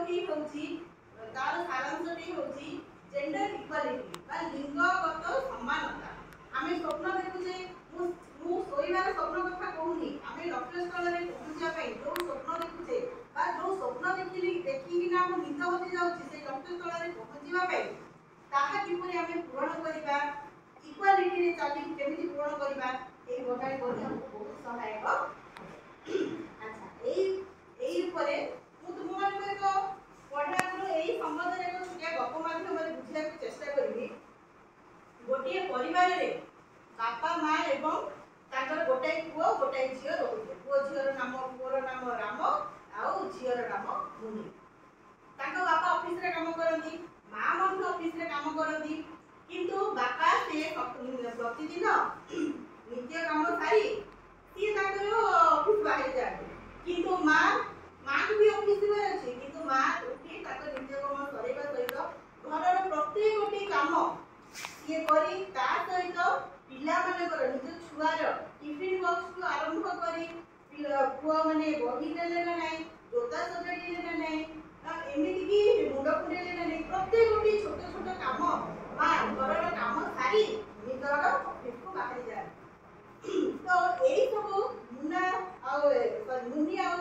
T होची तार सारांशटी होची जेंडर इक्वालिटी बा लिंगगत समानता। आमे स्वप्न देखुचे मु सोइबार स्वप्न कथा कहूनी आमे लक्ष्य स्थल रे पहुंचा पई जो स्वप्न देखुचे बा जो स्वप्न देखि ना हम निद होती जाउची से लक्ष्य स्थल रे पहुंचीबा पई ताहा किपरि आमे पूर्ण करिबा इक्वालिटी रे चाली केमिति पूर्ण करिबा ए गोटाई बही हमको बहुत सहायक। अच्छा एई ऊपर मु तुम मान को एक पढ़ार एई संबंध रे एक छोटिया गप माध्यम रे बुझिया के चेष्टा करबी। गोटिए परिवार रे बापा मां एवं ताकर गोटाई पुओ गोटाई झियो रहउते। पुओ झियोर नाम पुओर नाम राम आउ झियोर नाम मुनि। ताको बापा ऑफिस रे काम करंती मां मन ऑफिस रे काम करंती किंतु बापा से प्रतिदिन नित्य काम सारी सी ताकर ऑफिस बाहर जाए किंतु मां भी ऑफिस में अछि किंतु मां उठी ताकर नित्य काम करैबा सहित घरर प्रत्येक काम ये करी ता सहित पिला माने कर निज छुआर टिफिन बॉक्स को आरंभ करी पुआ माने बही देले ना नाही जोता सजाडीले ना नाही एमिति की मुंड कुडेले ना नाही प्रत्येक छोट छोट काम मां घरर काम सारी निजर ऑफिस को बाहर जाए। तो एई सब मुन्ना आ मुनि आ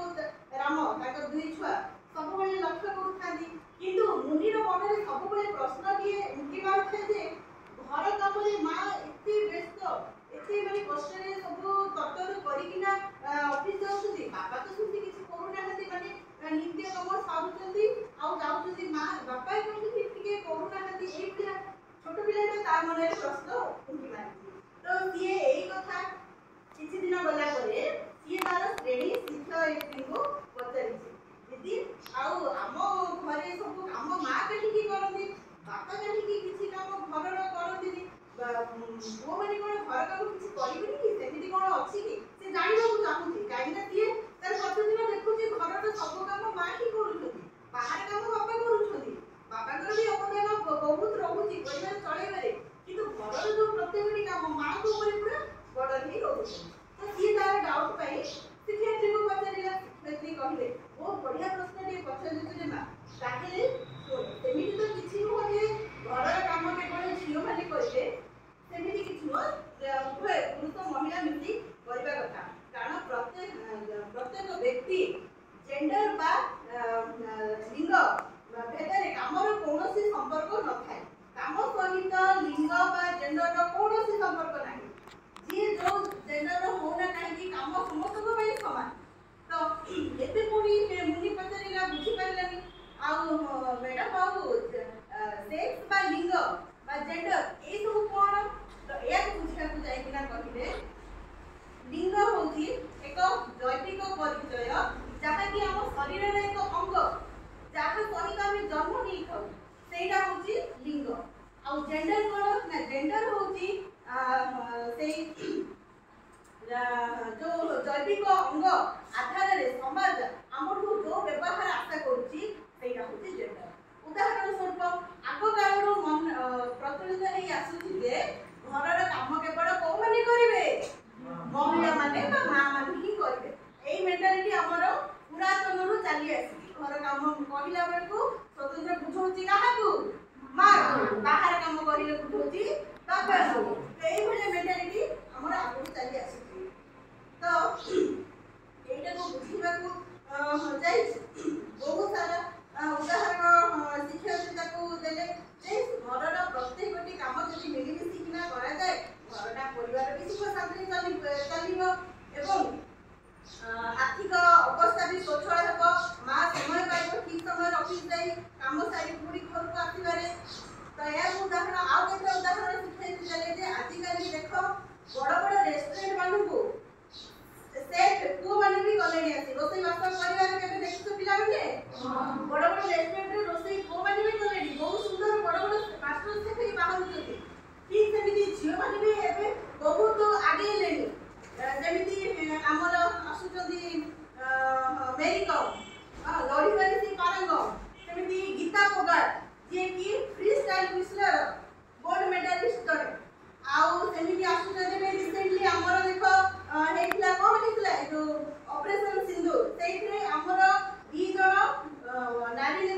राम ताकर दुई छुआ सब बेले लक्ष्य करथांती किंतु मुनिर मनरे सब बेले प्रश्न दिए उनकी बात है जे घर काम रे मां एते व्यस्त एते माने कष्ट रे सब तटर करिकिना ऑफिस जाउछथि बाबा तो सुनती किछि करूना हथि माने नित्य काम सारुछथि आ जाउछथि मां बापा कोठी टिके करूना हथि एई पिला छोट पिलाटा तार मनरे प्रश्न उनकी मारछि। तो सिए एई कथा किछि दिन गला परे सिए तार श्रेणी शिक्षयित्री को पचारिछि दीदी आउ आम घरे सब काम मां कठी करंती बापा कठी किछि काम घरर करंती वो माने कोन घर काम किछि करिबनि कि सेमिति कोन अछि कि से जानिबा को चाहुछि काइना सिए तार प्रतिदिन देखुछि घरर सब काम मां ही करूछथि बाहर काम बापा करूछथि बापा कर भी अपदान बहुत रहुछि परिवार चलेबारे किंतु घरर जो प्रत्येक काम मां को ऊपर पूरा बर्डन ही रहुछि। तो सिए तार डाउट पाई शिक्षयित्री को पचारिला शिक्षयित्री कहले बहुत बढ़िया प्रश्न टे पचारिछु जे मां ताहेले सेमिति तो किछि हो जे घरर काम केवल झियो माने करिले सेमिति किछि हो उभय पुरुष महिला मिलि करबा कथा कारण प्रत्येक व्यक्ति जेंडर बा लिंग भेदरे कामर कोनोसी संपर्क न थाए काम सहित लिंग बा जेंडर कोनोसी संपर्क नाही जे जो जेंडर होना काहे काम समस्त को भाई समान। तो एते पुनी मुनि पचारिला बुझी पारलानी आउ मैडम आउ सेक्स बा लिंग बा जेंडर ए सब कोन तो या बुझिया को जाय किना कहिले लिंग होची एक जैविक परिचय जहा कि हम शरीर रे एक अंग जहा सहित हम जन्म नहीं खाऊ सेटा होची लिंग आउ जेंडर कोन ना जेंडर होची सेई जो जैविक अंग आधार रे समाज हमठू जो व्यवहार आशा करूची सेटा होची जेंडर। उदाहरण स्वरूप आगो कालरो मन प्रचलित हे आसुची जे घरर काम केवल को माने करिवे महिला माने बा मां माने ही करिवे एई मेंटालिटी हमर पुरातन रु चली आसी घर काम कहिला बेल को स्वतंत्र बुझौची काहाकू मां बाहर काम करिले बुझौची बापा को एई भले मेंटालिटी हमर आगु चली आसी। तो एटा को बुझिबा को जाय बहुत सारा उदाहरण शिक्षयित्री ताकू देले जे घरर प्रत्येकटी काम जदि मिलिमिशि किना करा जाए घरटा परिवार भी सुख शांति चलिबो एवं आर्थिक अवस्था भी स्वच्छल हेबो मां समय पाइबो ठीक समय ऑफिस जाई काम सारी पूरी घर को आसीबारे। तो या उदाहरण आ केते उदाहरण शिक्षयित्री देले जे आजि काली देखो बड़ बड़ रेस्टोरेंट मानु को सेट को माने भी गलेनी आसी रोसई बात परिवार केबे देखितो पिला माने बड़ बड़ रेस्टोरेंट रे रोसई को माने भी गलेनी बहुत सुंदर बड़ बड़ मास्टर से भी बाहर होती ठीक सेमिति झियो माने भी एबे बहुत आगे लेनी जेमिति हमर आसुचंदी मेरी कम लड़ी वाली सी पारंग सेमिति गीता पोगाट जे कि free style wrestler gold medalist करे आउ सेमिति आसुचंदी में रिसेंटली हमर देखो हेखला कोन हेखला जो ऑपरेशन सिंदूर सेइथरे हमर 2 जण नारी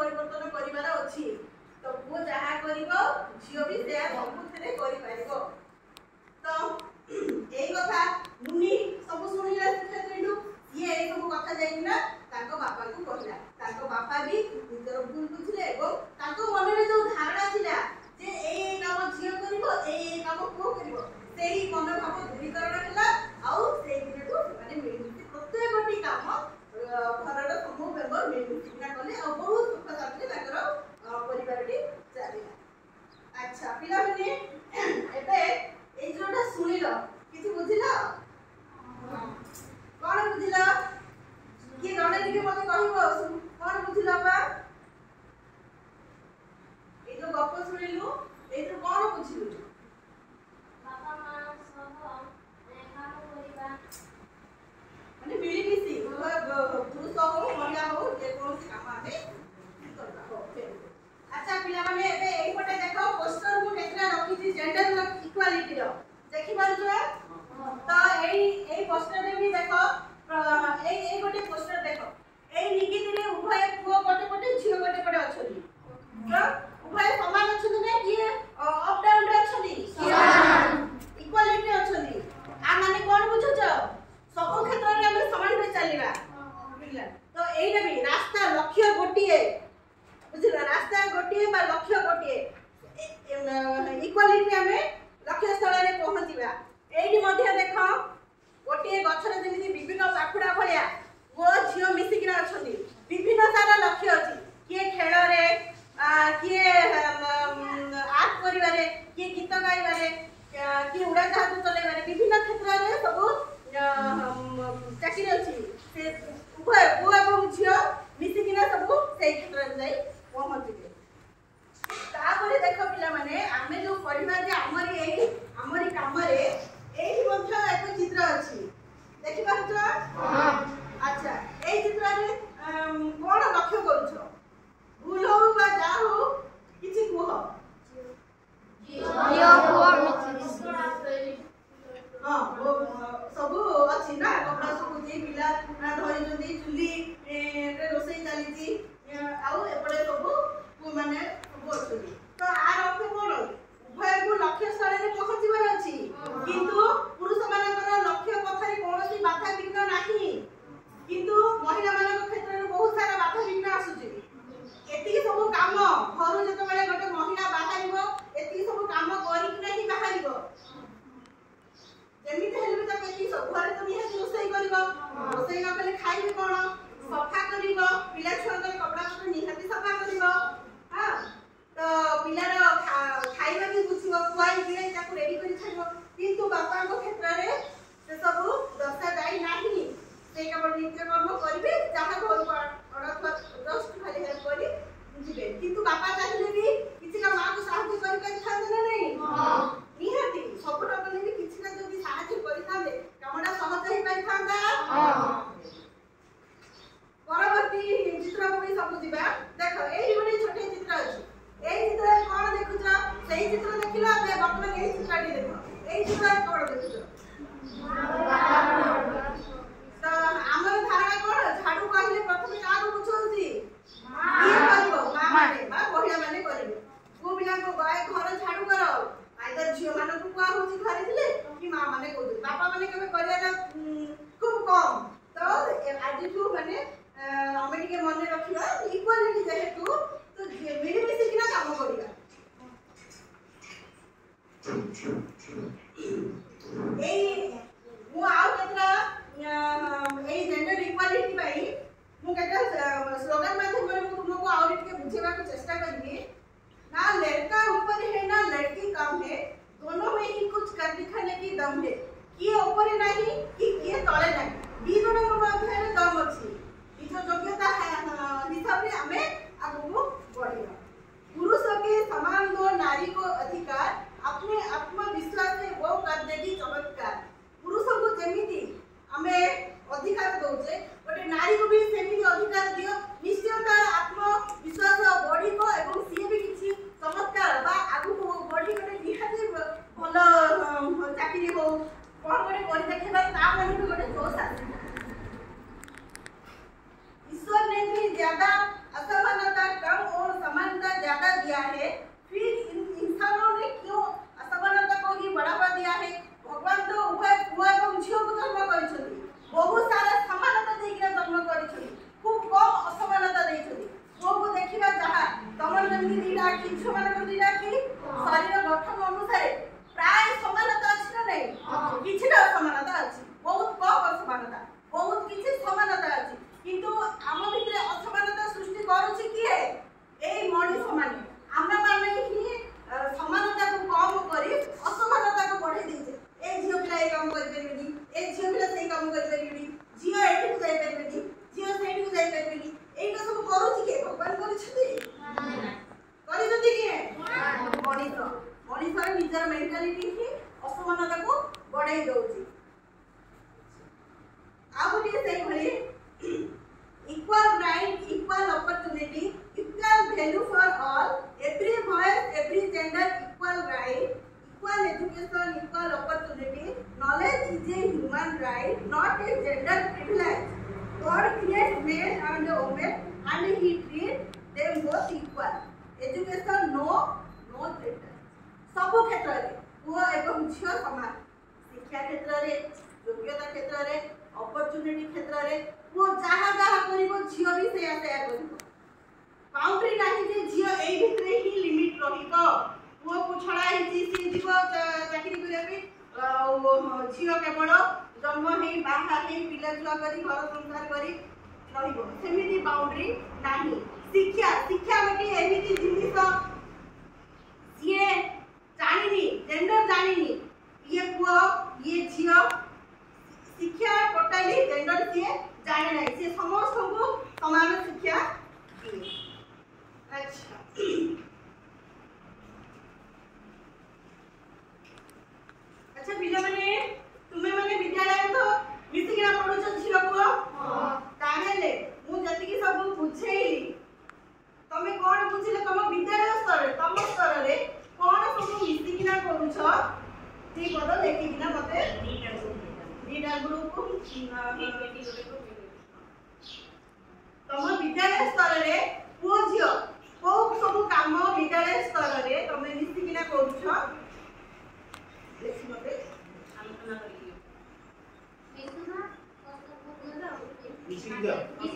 परिवर्तन करिवार अछि तो वो जहा करिवो झियो भी से सबुथरे करि पारिबो तो एई कथा मुनि सब सुनिला शिक्षात्रीनु ये एई सब कथा जाइना ताको बापा को कहला ताको बापा भी निजर भूल बुझले एवं ताको मन रे जो धारणा थिला जे एई काम झियो करिवो एई काम को करिवो सेही मनोभाव दूरीकरण होला आउ सेई दिनटू माने मिलि प्रत्येकटी काम घरर समूह मेंबर मिलमिशिना कले और बहुत सुख शांति ताकर परिवारटी चलिला। अच्छा पिला माने एबे ए जोटा सुनिलो किछि बुझिलो कोन बुझिलो कि जने टिके मते कहिबो कोन बुझिलो बा ए जो गप सुनिलु ए तो कोन बुझिलु बापा मां सब काम करिबा माने मिलिमिशि पुरुष हो महिला हो जे कोनसी काम आमे करबा हो अच्छा पिला माने एबे एई पटे देखो पोस्टर को केतना रखी छी जेंडर इक्वालिटी रो देखि पारुछो तो एई पोस्टर रे भी देखो एई गोटे पोस्टर देखो एई निकित रे उभय पुओ गोटे पटे झियो गोटे पटे अछली तो उभय समान अछली ने कि अप डाउन रे अछली इक्वालिटी अछली आ माने कोन बुझुछो सब क्षेत्र रे हम समान रे चलीबा बुझला तो एई रे भी रास्ता लक्ष्य गोटिए बुझला रास्ता गोटिए बा लक्ष्य गोटिए इक्वालिटी हमें लक्ष्य स्थल रे पहुंचीबा एई मध्ये देखो गोटिए गछरे जेमिति विभिन्न पाखुडा भलिया वो झियो मिसिकिना अछनी विभिन्न सारा लक्ष्य अछि किए खेल रे किए आर्ट करिवारे किए गीत गाइबारे किए उड़ा जहाज चलाइबारे विभिन्न क्षेत्र रे सब चाकरी अछि से उभय पुआ एवं झियो मिसिकिना सब सेई क्षेत्र रे जाई पहुंचिबे तापरे देखो पिला माने आमे जो पढिबा जे हमरी काम रे एही मध्ये एक चित्र अछि देखि पाछो हां अच्छा एई चित्र रे कोन लक्ष्य करूछो भूल हो बा जा हो किछि कुह जियो कोन हां वो सब अछि ना कपड़ा सब जे पिला धरि जंदी चुली रे रोसई चाली छी आउ एपडे सब माने सब अछि तो आर अर्थ कोन उभय को लक्ष्य स्थल रे पहुंचीबार अछि किंतु पुरुष मानकर लक्ष्य पथरे कोनोसी बाधा विघ्न नाही किंतु महिला मानक क्षेत्र रे बहुत सारा बाधा विघ्न आसुची एति सब काम घर जत बेले गोटे महिला बाहरिबो एति सब काम करि कि नाही बाहरिबो जेमिति हेलबे त एति सब घर त निहाती रोसई करबो रोसई न कले खाइबे कोन सफा करबो पिला छुआंकर कपड़ा पत्र निहाती सफा करबो हां तो पिलार खाइबा भी बुझिबो खुआई पिए ताको रेडी करि खाइबो किंतु बापा को क्षेत्र रे से सब दर्शा जाई नाही से केवल नित्य कर्म करिवे जहा घर को अडक जस्ट खाली हेल्प करी बुझिबे किंतु बापा चाहिले भी किछि ना मां को सहायता करि करि खाते ना नहीं हां निहाती सब टकले भी किछि ना जदी सहायता करि थांदे कामडा सहज ही पाइ थांदा हां परवर्ती चित्र को भी सब दिबा देखो एही बडी छोटे चित्र अछि एही चित्र कोन देखुछो सेही चित्र देखिलो आपे वर्तमान एही चित्रटी देखो एही चित्र कोन देखुछो तो हमर धारणा कोन झाड़ू कहले प्रथमे काको बुझौछि किए करबो मां माने बा महिला माने करिवे को बिना को गाय घर झाड़ू करो आइदर झियो माने को कुआ होछि घरे दिले कि मां माने कहू बापा माने केबे करिया खूब कम तो आजिठू माने हमें के मन रखिबा इक्वालिटी जेहेतु तो मिली मिसी किना काम करिया एई मु आउ केतरा एई जेंडर इक्वालिटी भाई मु केतरा स्लोगन माध्यम रे मु तुमको और के बुझेबा को चेष्टा करबी ना लड़का ऊपर है ना लड़की कम है दोनों में ही कुछ कर दिखाने की दम है किए ऊपर नहीं कि किए तळे नहीं दी दोनों को मध्य में दम अछि ई जो योग्यता है हिसाब रे हमें आगु बढ़िबा पुरुष के समान दो नारी को अधिकार अपने आत्मविश्वास से वो कर देगी चमत्कार पुरुष को जेमिति हमें अधिकार दोचे गोटे नारी को भी सेमिति अधिकार दियो निश्चयता आत्मविश्वास बॉडी को एवं सी भी किछि चमत्कार बा आगु बॉडी गोटे निहाती भलो चाकरी हो कोन गोटे करि देखैबा ता मन भी गोटे जोश आसे ईश्वर ने भी ज्यादा असमानता कम जोगाई दउची आ गोटे से भली equal right equal opportunity equal value for all every voice every gender equal right equal education, equal opportunity. Knowledge is a human right, not a gender privilege. God created men and women and He treats them both equal. Education no gender. सब क्षेत्र रे पुआ एवं झियो समान. शिक्षा क्षेत्र रे, योग्यता क्षेत्र रे, opportunity क्षेत्र रे वो जहाँ जहाँ करिबो झियो भी सेया करिबो. बाउंड्री नाही जे झियो एई भितरे ही लिमिट रहिबो. वो को छड़ा ही सी जीव चाकरी करे भी झियो केवल जन्म हे बाहा हे पिला छुआ करी घर संसार करी रहिबो सेमिति बाउंड्री नाही. शिक्षा शिक्षा गोटे एमिति जिनिस ये जानिनी जेंडर जानिनी ये पुओ ये झियो शिक्षा टोटली जेंडर से जाने नाही से समस्त को समान शिक्षा दिए. अच्छा अच्छा पिला माने तुमे माने विद्यालय तो मिसिकिना पढुछ झियो को ताहेले मु जति की सब बुझेइली तमे कोन बुझिले तम विद्यालय स्तर तम स्तर रे कोन सब मिसिकिना पढुछ ती पद लेखिकिना मते नीटा ग्रुप तम विद्यालय स्तर रे को झियो को सब काम विद्यालय स्तर रे तमे मिसिकिना पढुछ लेखि मते आलोचना करियो. मिसिकिना मिसिकिना